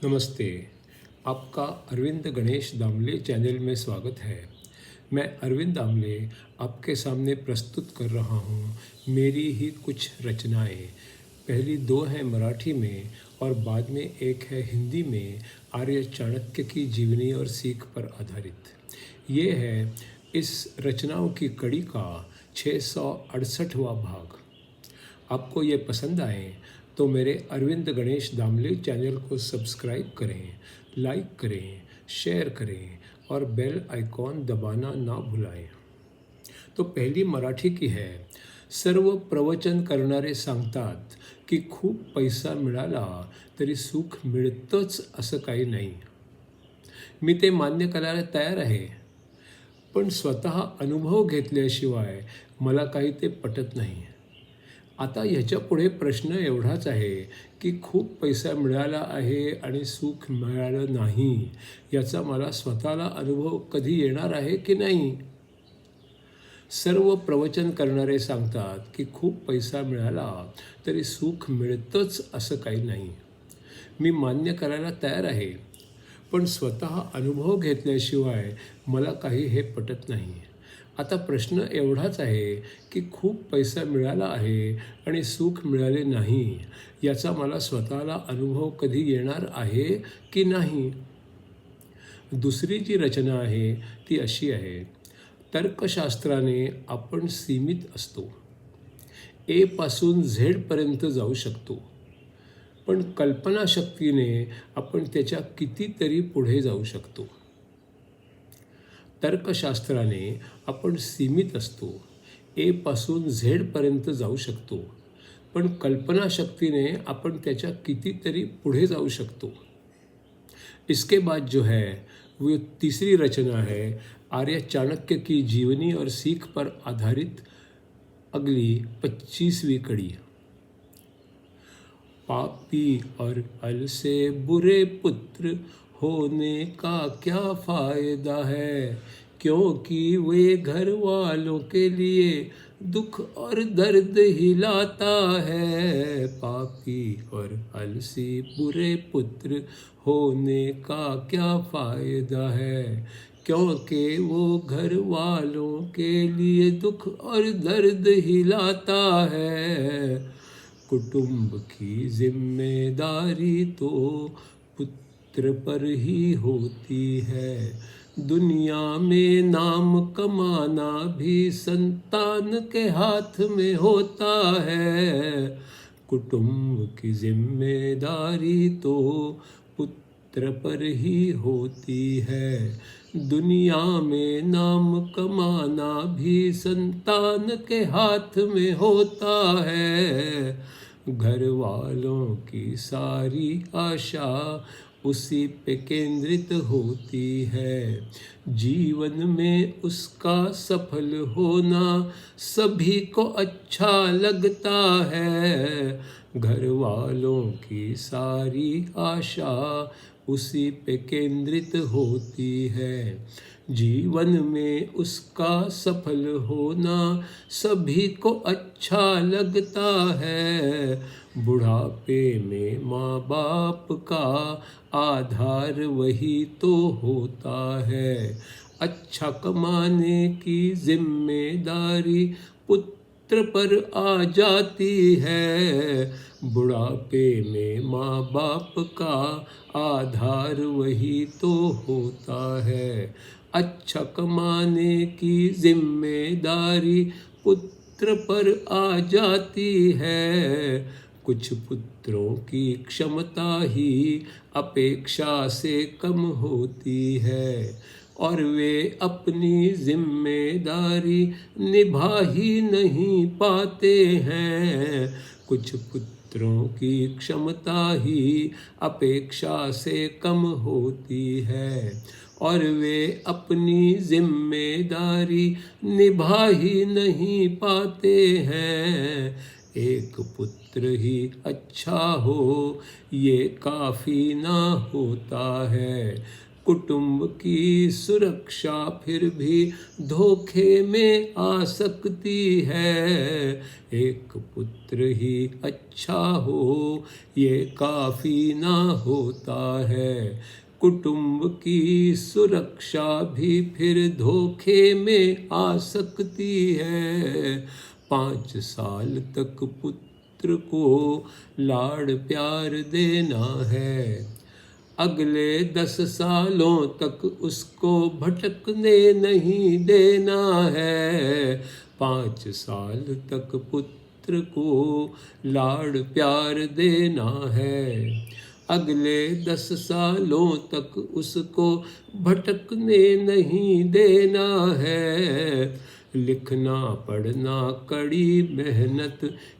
नमस्ते। आपका अरविंद गणेश दामले चैनल में स्वागत है। मैं अरविंद दामले आपके सामने प्रस्तुत कर रहा हूँ मेरी ही कुछ रचनाएं। पहली दो हैं मराठी में और बाद में एक है हिंदी में, आर्य चाणक्य की जीवनी और सीख पर आधारित। ये है इस रचनाओं की कड़ी का 668वां भाग। आपको ये पसंद आए तो मेरे अरविंद गणेश दामले चैनल को सब्सक्राइब करें, लाइक करें, शेयर करें और बेल आइकॉन दबाना ना भुलाएं। तो पहली मराठी की है। सर्व प्रवचन करणारे सांगतात की खूप पैसा मिळाला तरी सुख मिळतंच असं काही नाही. मी ते मान्य करायला तयार आहे, पण स्वतः अनुभव घेतल्याशिवाय मला काही ते पटत नाही. आता ह्याच्या पुढे प्रश्न एवढाच आहे की खूप पैसा मिळाला आहे आणि सुख मिळालं नाही, याचा मला स्वतःला अनुभव कधी येणार आहे की नाही. सर्व प्रवचन करणारे सांगतात की खूप पैसा मिळाला तरी सुख मिळतंच असं काही नाही. मी मान्य करायला तयार आहे, पण स्वतः अनुभव घेतल्याशिवाय मला काही हे पटत नाही. आता प्रश्न एवढाच आहे की खूप पैसा मिळाला आहे आणि सुख मिळाले नाही, याचा मला स्वतःला अनुभव कधी येणार आहे की नाही. दुसरी जी रचना आहे ती अशी आहे. तर्कशास्त्राने आपण सीमित असतो. ए पासून झेडपर्यंत जाऊ शकतो, पण कल्पनाशक्तीने आपण त्याच्या कितीतरी पुढे जाऊ शकतो. तर्कशास्त्राने आपण सीमित असतो. ए पासून झेडपर्यंत जाऊ शकतो, पण कल्पनाशक्तीने आपण त्याच्या कितीतरी पुढे जाऊ शकतो. इसके बाद जो है वो तीसरी रचना है आर्य चाणक्य की जीवनी और सीख पर आधारित अगली 25वीं कड़ी। पापी और अल से बुरे पुत्र होने का क्या फ़ायदा है, क्योंकि वे घर वालों के लिए दुख और दर्द ही लाता है. पापी और आलसी बुरे पुत्र होने का क्या फ़ायदा है, क्योंकि वो घर वालों के लिए दुख और दर्द ही लाता है. कुटुंब की जिम्मेदारी तो पुत्र पर ही होती है. दुनिया में नाम कमाना भी संतान के हाथ में होता है. कुटुंब की जिम्मेदारी तो पुत्र पर ही होती है. दुनिया में नाम कमाना भी संतान के हाथ में होता है. घर वालों की सारी आशा उसी पे केंद्रित होती है. जीवन में उसका सफल होना सभी को अच्छा लगता है. घर वालों की सारी आशा उसी पे केंद्रित होती है. जीवन में उसका सफल होना सभी को अच्छा लगता है. बुढ़ापे में माँ बाप का आधार वही तो होता है. अच्छा कमाने की जिम्मेदारी पुत्र पर आ जाती है. बुढ़ापे में माँ बाप का आधार वही तो होता है. अच्छा कमाने की जिम्मेदारी पुत्र पर आ जाती है. कुछ पुत्रों की क्षमता ही अपेक्षा से कम होती है और वे अपनी जिम्मेदारी निभा ही नहीं पाते हैं. कुछ पुत्रों की क्षमता ही अपेक्षा से कम होती है और वे अपनी जिम्मेदारी निभा ही नहीं पाते हैं. एक पुत्र ही अच्छा हो ये काफ़ी ना होता है. कुटुंब की सुरक्षा फिर भी धोखे में आ सकती है। एक पुत्र ही अच्छा हो ये काफ़ी ना होता है। कुटुंब की सुरक्षा भी फिर धोखे में आ सकती है। 5 साल तक पुत्र को लाड़ प्यार देना है। अगले 10 सालों तक उसको भटकने नहीं देना है। 5 साल तक पुत्र को लाड़ प्यार देना है। अगले 10 सालों तक उसको भटकने नहीं देना है। लिखना पढ़ना कड़ी मेहनत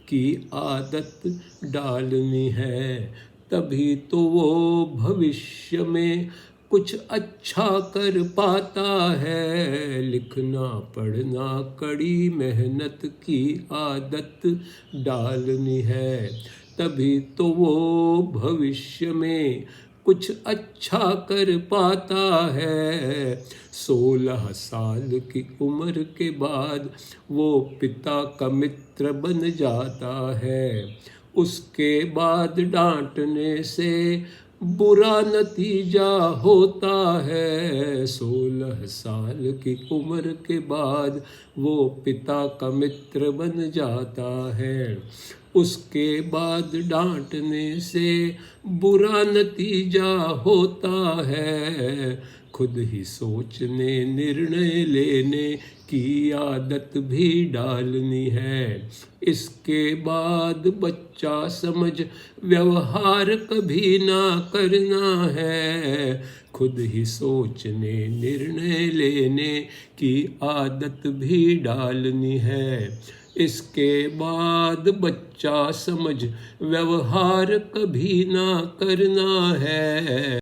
की आदत डालनी है, तभी तो वो भविष्य में कुछ अच्छा कर पाता है। लिखना पढ़ना कड़ी मेहनत की आदत डालनी है, तभी तो वो भविष्य में कुछ अच्छा कर पाता है। 16 साल की उम्र के बाद वो पिता का मित्र बन जाता है। उसके बाद डांटने से बुरा नतीजा होता है। 16 साल की उम्र के बाद वो पिता का मित्र बन जाता है। उसके बाद डांटने से बुरा नतीजा होता है। खुद ही सोचने निर्णय लेने की आदत भी डालनी है। इसके बाद बच्चा समझ व्यवहार कभी ना करना है। खुद ही सोचने निर्णय लेने की आदत भी डालनी है। इसके बाद बच्चा समझ व्यवहार कभी ना करना है।